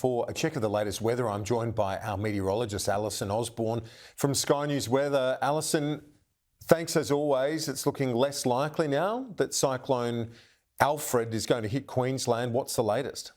for a check of the latest weather. I'm joined by our meteorologist, Alison Osborne from Sky News Weather. Alison, thanks as always. It's looking less likely now that Cyclone Alfred is going to hit Queensland. What's the latest?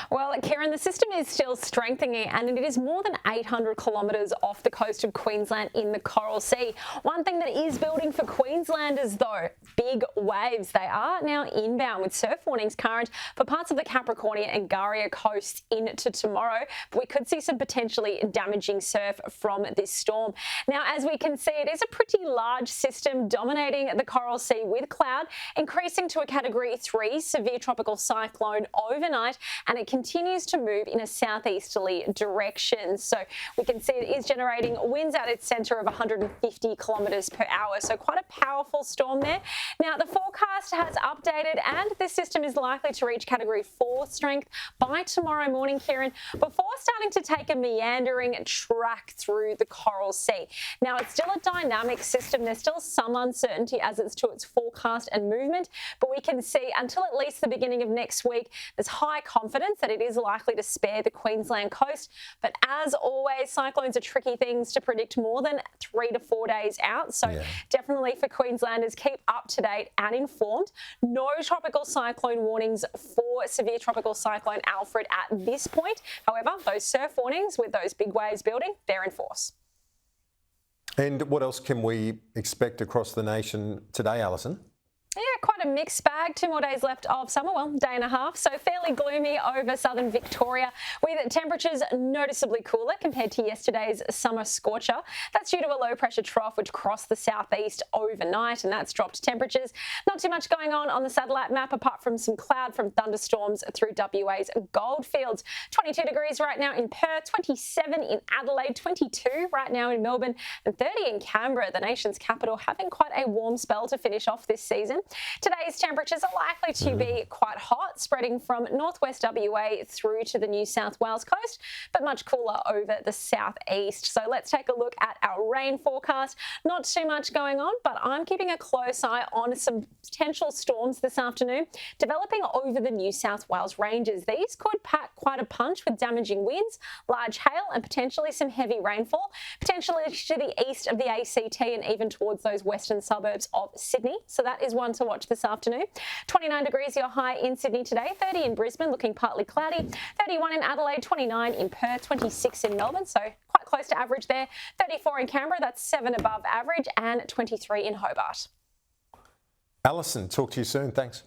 Well, Kieran, the system is still strengthening and it is more than 800 kilometres off the coast of Queensland in the Coral Sea. One thing that is building for Queenslanders, though, big waves. They are now inbound with surf warnings current for parts of the Capricornia and K'gari coast into tomorrow. But we could see some potentially damaging surf from this storm. Now, as we can see, it is a pretty large system dominating the Coral Sea with cloud, increasing to a Category 3 severe tropical cyclone overnight, and it continues to move in a southeasterly direction. So we can see it is generating winds at its centre of 150 kilometres per hour. So quite a powerful storm there. Now, the forecast has updated and this system is likely to reach Category 4 strength by tomorrow morning, Kieran, before starting to take a meandering track through the Coral Sea. Now, it's still a dynamic system. There's still some uncertainty as it's to its forecast and movement, but we can see until at least the beginning of next week, there's high confidence that it is likely to spare the Queensland coast. But as always, cyclones are tricky things to predict more than 3 to 4 days out. So definitely for Queenslanders, keep up to date and informed. No tropical cyclone warnings for severe tropical cyclone Alfred at this point. However, those surf warnings with those big waves building, they're in force. And what else can we expect across the nation today, Alison? Yeah, quite a mixed bag. 2 more days left of summer, well, day and a half. So fairly gloomy over southern Victoria with temperatures noticeably cooler compared to yesterday's summer scorcher. That's due to a low pressure trough which crossed the southeast overnight, and that's dropped temperatures. Not too much going on the satellite map apart from some cloud from thunderstorms through WA's goldfields. 22 degrees right now in Perth, 27 in Adelaide, 22 right now in Melbourne, and 30 in Canberra, the nation's capital, having quite a warm spell to finish off this season. Today's temperatures are likely to be quite hot, spreading from northwest WA through to the New South Wales coast, but much cooler over the southeast. So let's take a look at our rain forecast. Not too much going on, but I'm keeping a close eye on some potential storms this afternoon developing over the New South Wales ranges. These could pack quite a punch with damaging winds, large hail and potentially some heavy rainfall, potentially to the east of the ACT and even towards those western suburbs of Sydney. So that is one to watch this afternoon. 29 degrees your high in Sydney today, 30 in Brisbane, looking partly cloudy, 31 in Adelaide, 29 in Perth, 26 in Melbourne, so quite close to average there, 34 in Canberra, that's 7 above average, and 23 in Hobart. Alison, talk to you soon. Thanks.